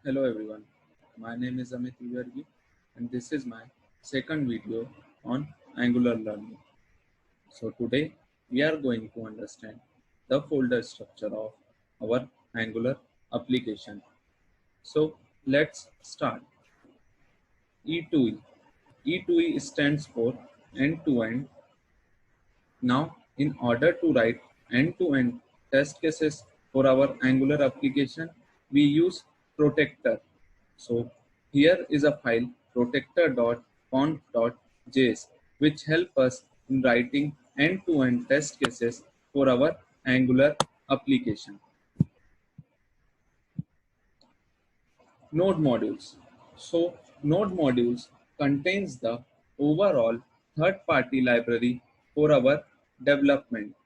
Hello everyone, my name is Amit Vivargi and this is my second video on Angular learning. So today we are going to understand the folder structure of our Angular application. So let's start. E2E. E2E stands for end-to-end. Now in order to write end-to-end test cases for our Angular application, we use protector. So here is a file protector.conf.js which help us in writing end-to-end test cases for our Angular application. Node modules. So node modules contains the overall third-party library for our development.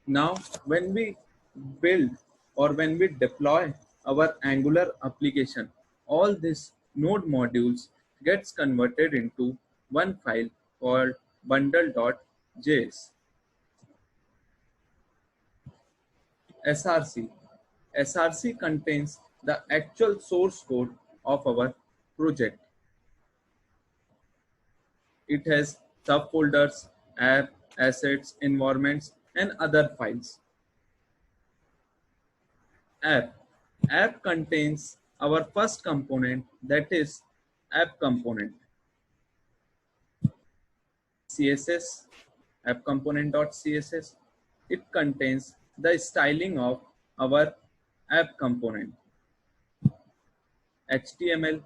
Now, when we build or when we deploy our Angular application, all these node modules gets converted into one file called bundle.js. SRC. SRC contains the actual source code of our project. It has subfolders, app, assets, environments, and other files. App. App contains our first component, that is app component. CSS, app component.css. It contains the styling of our app component. HTML.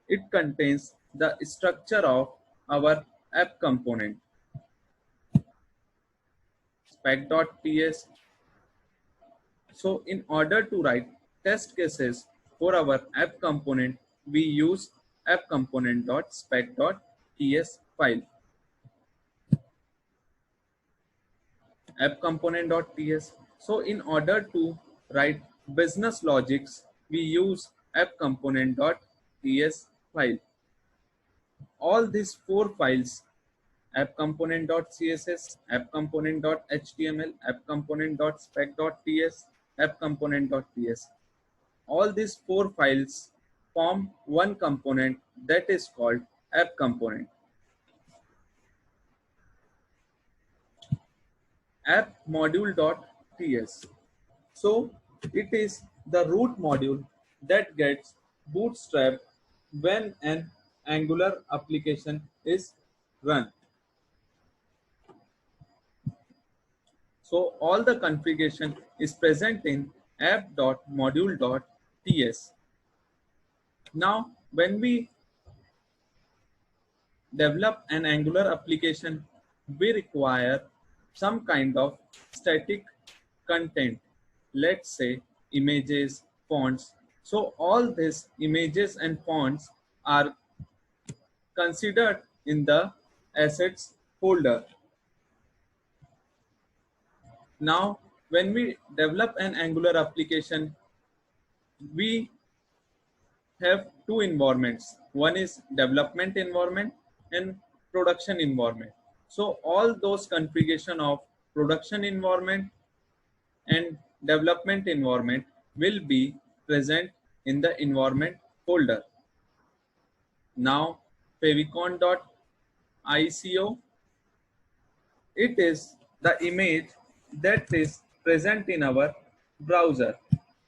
It contains the structure of our app component. Spec.ts. So in order to write test cases for our app component, we use app component.spec.ts file. App component.ts. So in order to write business logics, we use app component.ts file. All these four files, app component.css, app component.html, app component.spec.ts, app component.ts, all these four files form one component that is called app component. App module.ts. So it is the root module that gets bootstrapped when an Angular application is run. So all the configuration is present in app.module.ts. Now, when we develop an Angular application, we require some kind of static content. Let's say images, fonts. So all these images and fonts are considered in the assets folder. Now, when we develop an Angular application, we have two environments. One is development environment and production environment. So all those configuration of production environment and development environment will be present in the environment folder. Now favicon.ico, it is the image that is present in our browser.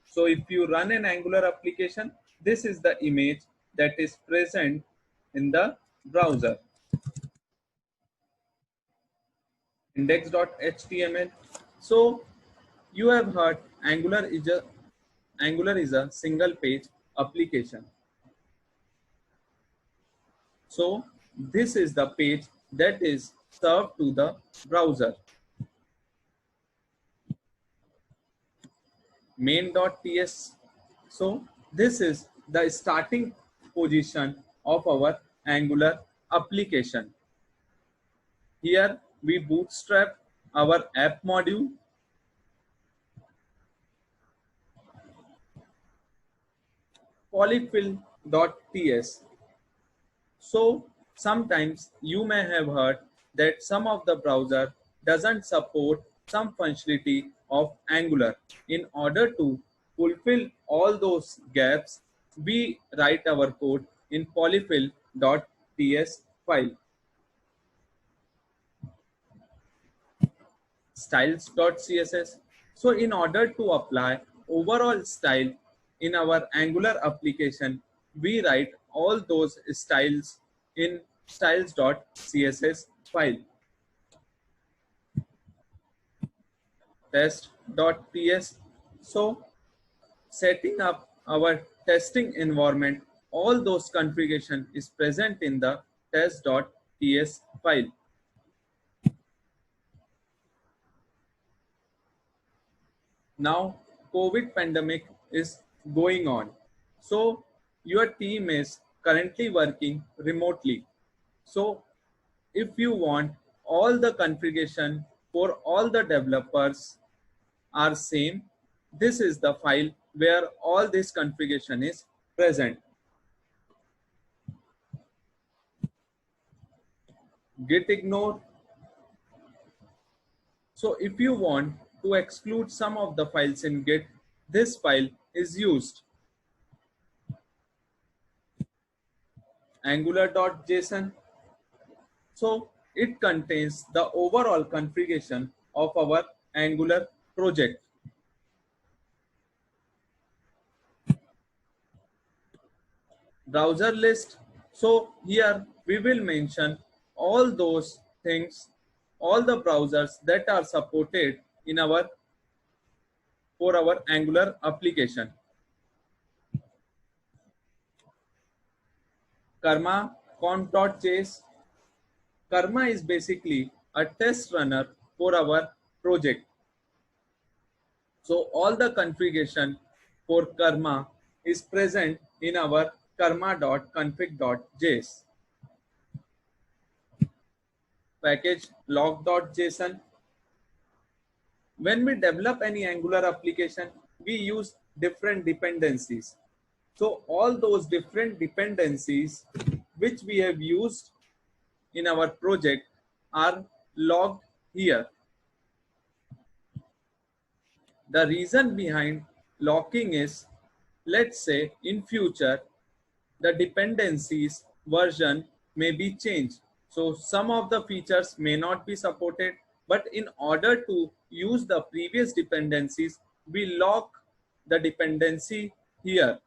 So if you run an Angular application, this is the image that is present in the browser. Index.html. So you have heard Angular is a single page application. So this is the page that is served to the browser. Main.ts. So this is the starting position of our Angular application. Here we bootstrap our app module. Polyfill.ts. So sometimes you may have heard that some of the browser doesn't support some functionality of Angular. In order to fulfill all those gaps, we write our code in polyfill.ts file. Styles.css. So in order to apply overall style in our Angular application, we write all those styles in styles.css file. Test.ts. So setting up our testing environment, all those configuration is present in the test.ts file. Now COVID pandemic is going on, so your team is currently working remotely. So if you want all the configuration for all the developers are same, this is the file where all this configuration is present. Git ignore. So if you want to exclude some of the files in Git, this file is used. Angular.json. So it contains the overall configuration of our Angular project. Browser list. So here we will mention all those things, all the browsers that are supported in our for our Angular application. Karma conf.js. Karma is basically a test runner for our project. So all the configuration for Karma is present in our karma.config.js. Package log.json. When we develop any Angular application, we use different dependencies. So all those different dependencies which we have used in our project are logged here. The reason behind locking is, let's say in future, the dependencies version may be changed. So some of the features may not be supported, but in order to use the previous dependencies, we lock the dependency here,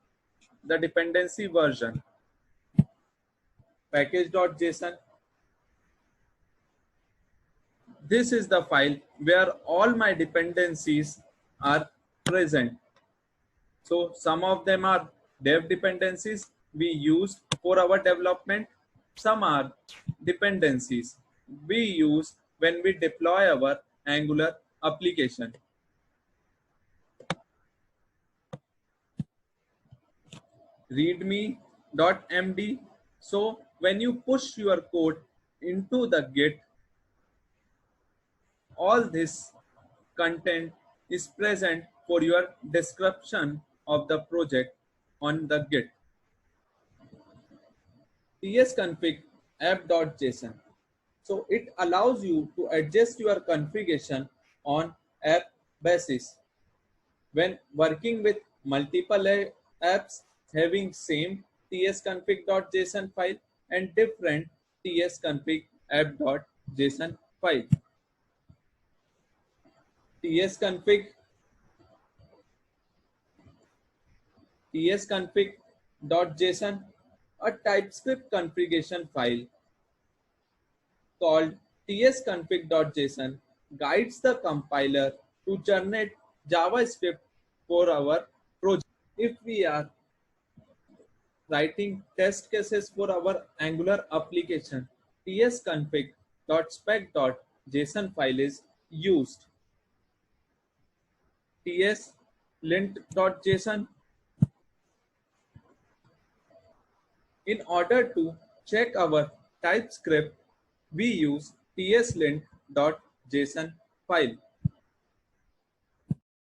the dependency version. Package.json. This is the file where all my dependencies are present. So some of them are dev dependencies we use for our development. Some are dependencies we use when we deploy our Angular application. readme.md. So when you push your code into the Git, all this content is present for your description of the project on the Git. tsconfig app.json. So it allows you to adjust your configuration on app basis. When working with multiple apps having same tsconfig.json file and different tsconfig app.json file. tsconfig.json, a TypeScript configuration file called tsconfig.json guides the compiler to generate JavaScript for our project. If we are writing test cases for our Angular application, tsconfig.spec.json file is used. tslint.json. In order to check our TypeScript, we use tslint.json file.